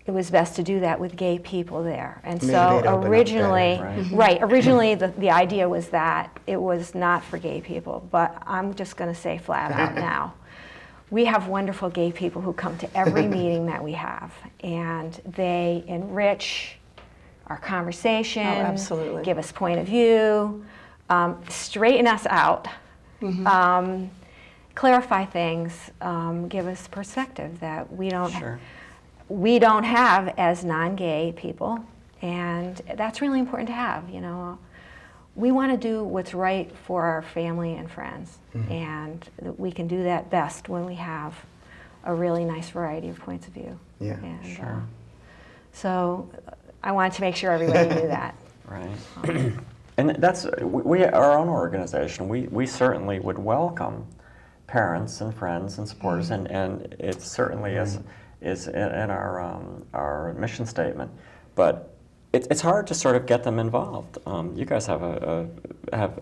it was best to do that with gay people there. And Maybe so they'd open up originally, better, right, originally the idea was that it was not for gay people, but I'm just going to say flat out now. We have wonderful gay people who come to every meeting that we have, and they enrich our conversation, absolutely. give us point of view, straighten us out, clarify things, give us perspective that we don't have as non-gay people, and that's really important to have. You know, we want to do what's right for our family and friends, and we can do that best when we have a really nice variety of points of view. Yeah, and, so I wanted to make sure everybody knew that. Right. And that's, our own organization, we certainly would welcome parents and friends and supporters, and it certainly is in our mission statement. But it's hard to sort of get them involved. You guys have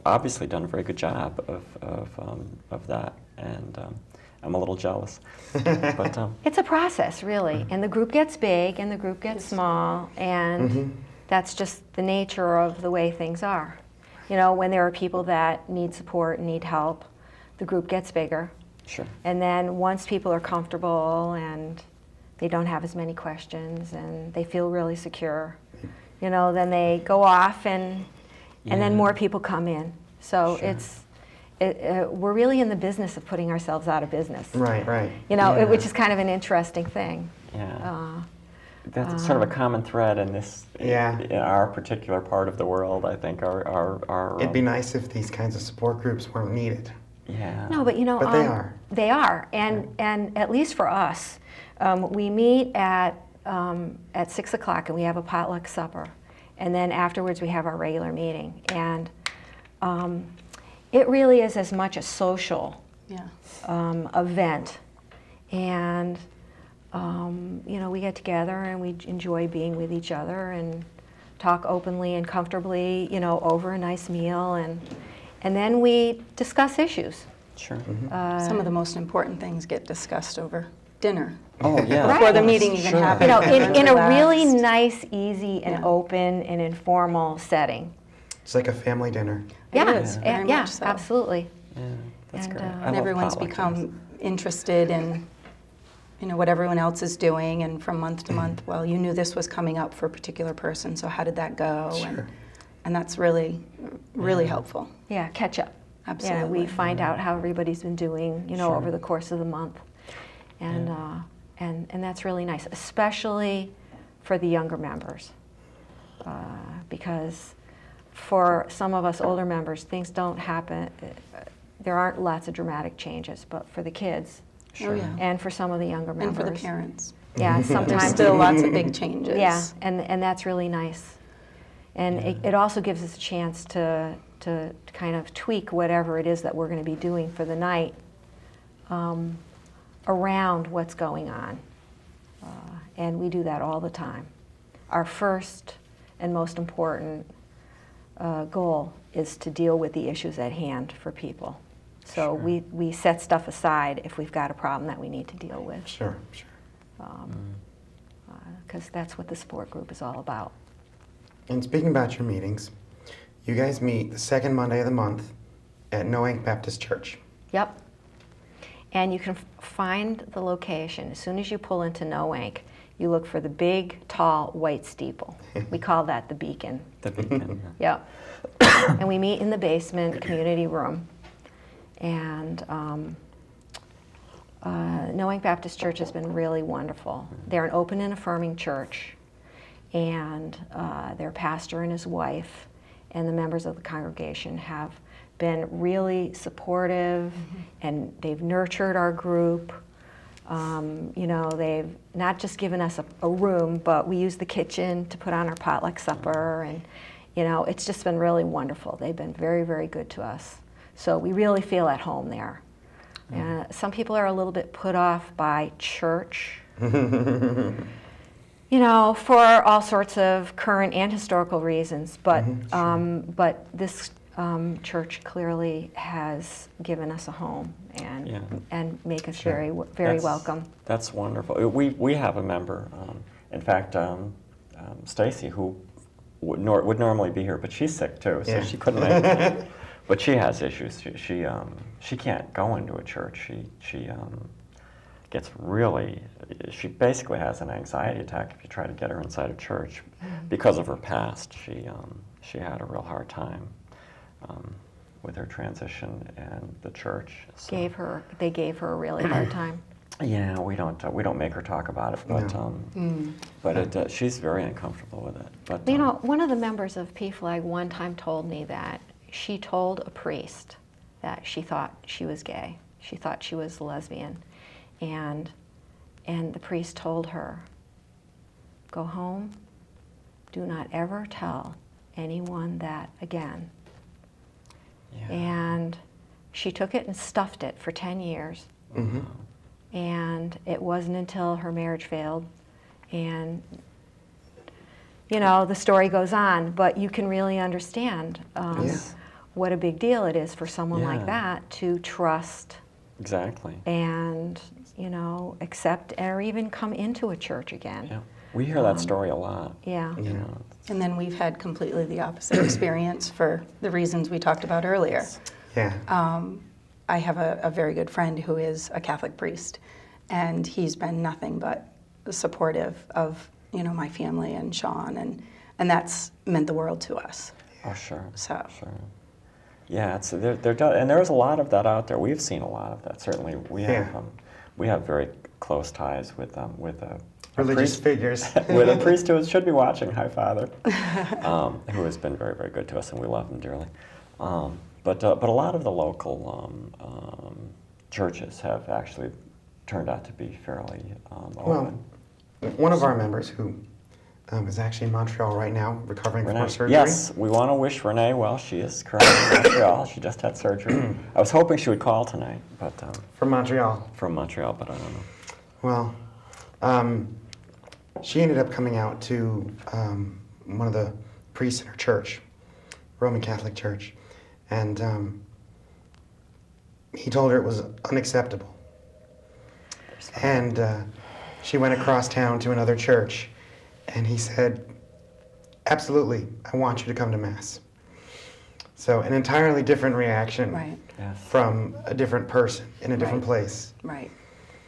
obviously done a very good job of that, and I'm a little jealous. But it's a process, really, and the group gets big and the group gets small, and that's just the nature of the way things are. You know, when there are people that need support and need help, the group gets bigger. Sure. And then once people are comfortable and they don't have as many questions and they feel really secure, you know, then they go off and then more people come in. So we're really in the business of putting ourselves out of business. Right, right. You know, which is kind of an interesting thing. Yeah. That's sort of a common thread in this, in our particular part of the world, I think. It'd be nice if these kinds of support groups weren't needed. Yeah. No, but you know, they are. They are, and at least for us, we meet at 6 o'clock and we have a potluck supper, and then afterwards we have our regular meeting, and it really is as much a social event, and you know, we get together and we enjoy being with each other and talk openly and comfortably, you know, over a nice meal, and then we discuss issues. Sure. Some of the most important things get discussed over dinner. Oh, yeah. Before the meeting even happens. You know, in a really nice, easy, and open and informal setting. It's like a family dinner. Yes, very much so. Absolutely. Yeah, that's great. I And love everyone's potluck become interested in, you know, what everyone else is doing, and from month to month, well, you knew this was coming up for a particular person, so how did that go? Sure. And that's really, really helpful. Yeah, catch up. Absolutely. Yeah, we find out how everybody's been doing, you know, over the course of the month, and that's really nice, especially for the younger members, because for some of us older members, things don't happen. There aren't lots of dramatic changes, but for the kids, and for some of the younger members, And for the parents. yeah, sometimes There's still lots of big changes. Yeah, and that's really nice. And it also gives us a chance to kind of tweak whatever it is that we're going to be doing for the night around what's going on. And we do that all the time. Our first and most important goal is to deal with the issues at hand for people. So we set stuff aside if we've got a problem that we need to deal with. Sure. Because that's what the support group is all about. And speaking about your meetings, you guys meet the second Monday of the month at Noank Baptist Church. Yep. And you can find the location. As soon as you pull into Noank, you look for the big, tall, white steeple. We call that the beacon. The beacon. Yep. And we meet in the basement community room. And Noank Baptist Church has been really wonderful. They're an open and affirming church. And their pastor and his wife and the members of the congregation have been really supportive, and they've nurtured our group. You know, they've not just given us a room, but we use the kitchen to put on our potluck supper, and you know, it's just been really wonderful. They've been very, very good to us. So we really feel at home there. Some people are a little bit put off by church. You know, for all sorts of current and historical reasons, but but this church clearly has given us a home and make us very welcome. That's wonderful. We have a member, In fact, Stacy, who would normally be here, but she's sick too, so Yeah. she couldn't make it. But she has issues. She can't go into a church. She gets really. She basically has an anxiety attack if you try to get her inside a church, because of her past. She had a real hard time with her transition and the church. So. They gave her a really hard time. Yeah, we don't make her talk about it, but No. but she's very uncomfortable with it. But You know, one of the members of PFLAG one time told me that she told a priest that she thought she was gay. She thought she was lesbian. And the priest told her, go home, do not ever tell anyone that again. yeah. And she took it and stuffed it for 10 years. Mm-hmm. And it wasn't until her marriage failed, and you know, the story goes on, but you can really understand Yes. what a big deal it is for someone Yeah. like that to trust Exactly. and, you know, accept or even come into a church again. Yeah, we hear that story a lot. Yeah. You know, And then we've had completely the opposite experience for the reasons we talked about earlier. Yeah. I have a very good friend who is a Catholic priest, and he's been nothing but supportive of, you know, my family and Sean, and that's meant the world to us. oh sure. So. Sure. Yeah, it's and there's a lot of that out there. We've seen a lot of that. Certainly, Yeah. we have very close ties with a Religious priest, figures. with a priest who should be watching, Hi Father, who has been very, very good to us, and we love him dearly. But a lot of the local churches have actually turned out to be fairly open. Well, one of our members who is actually in Montreal right now, recovering from Renee, her surgery. yes, we want to wish Renee well. She is currently in Montreal. She just had surgery. I was hoping she would call tonight, but From Montreal. from Montreal, but I don't know. Well, she ended up coming out to one of the priests in her church, Roman Catholic Church, and he told her it was unacceptable. And she went across town to another church, and he said, absolutely, I want you to come to Mass. So an entirely different reaction Right, Yes. from a different person in a different Right. place. right.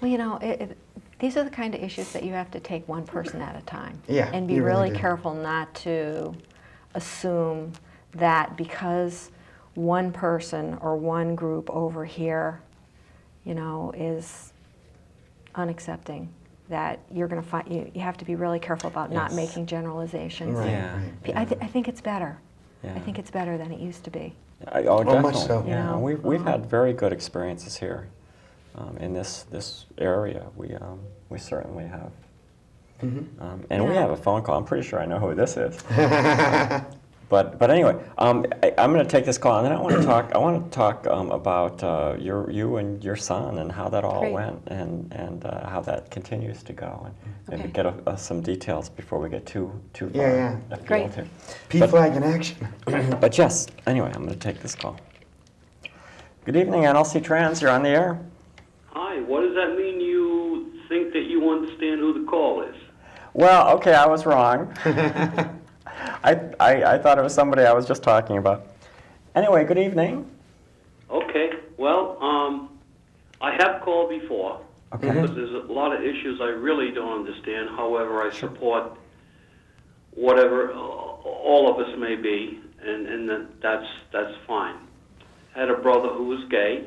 Well, you know, these are the kind of issues that you have to take one person at a time. Yeah, And be you really really do. careful not to assume that because one person or one group over here, you know, is unaccepting, that you're going to find, you have to be really careful about not Yes. making generalizations. Right, Yeah. right. I think it's better. Yeah. I think it's better than it used to be. Oh, definitely. much so. Yeah, You know, we've had very good experiences here in this area. We certainly have. Mhm. And we Yeah. have a phone call. I'm pretty sure I know who this is. But anyway, I'm going to take this call, and then I want to talk about you and your son and how that all Great. went, and how that continues to go, and Okay. get some details before we get too far Yeah. afield Great. here. P-flag in action. But yes, anyway, I'm going to take this call. Good evening, NLC Trans. You're on the air. Hi, what does that mean you think that you understand who the call is? Well, okay, I was wrong. I thought it was somebody I was just talking about. Anyway, good evening. Okay, well, I have called before, Okay. because there's a lot of issues I really don't understand. However, I support whatever all of us may be, and that's fine. I had a brother who was gay.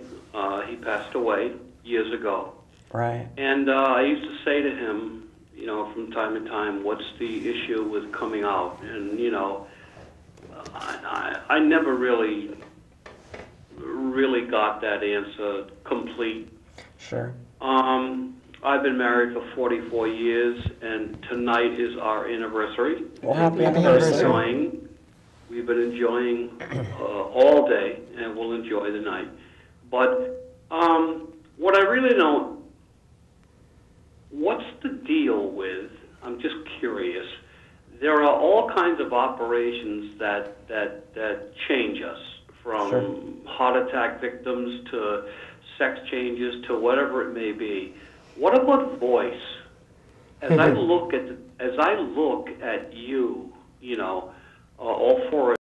He passed away years ago. Right. And I used to say to him, you know, from time to time, what's the issue with coming out? And, you know, I never really got that answer complete. Sure. I've been married for 44 years, and tonight is our anniversary. Well, happy Happy anniversary. We've been enjoying all day, and we'll enjoy the night. But what I really don't, what's the deal with, I'm just curious, there are all kinds of operations that change us, from Sure. heart attack victims to sex changes to whatever it may be. What about voice? as I look at you, you know, all four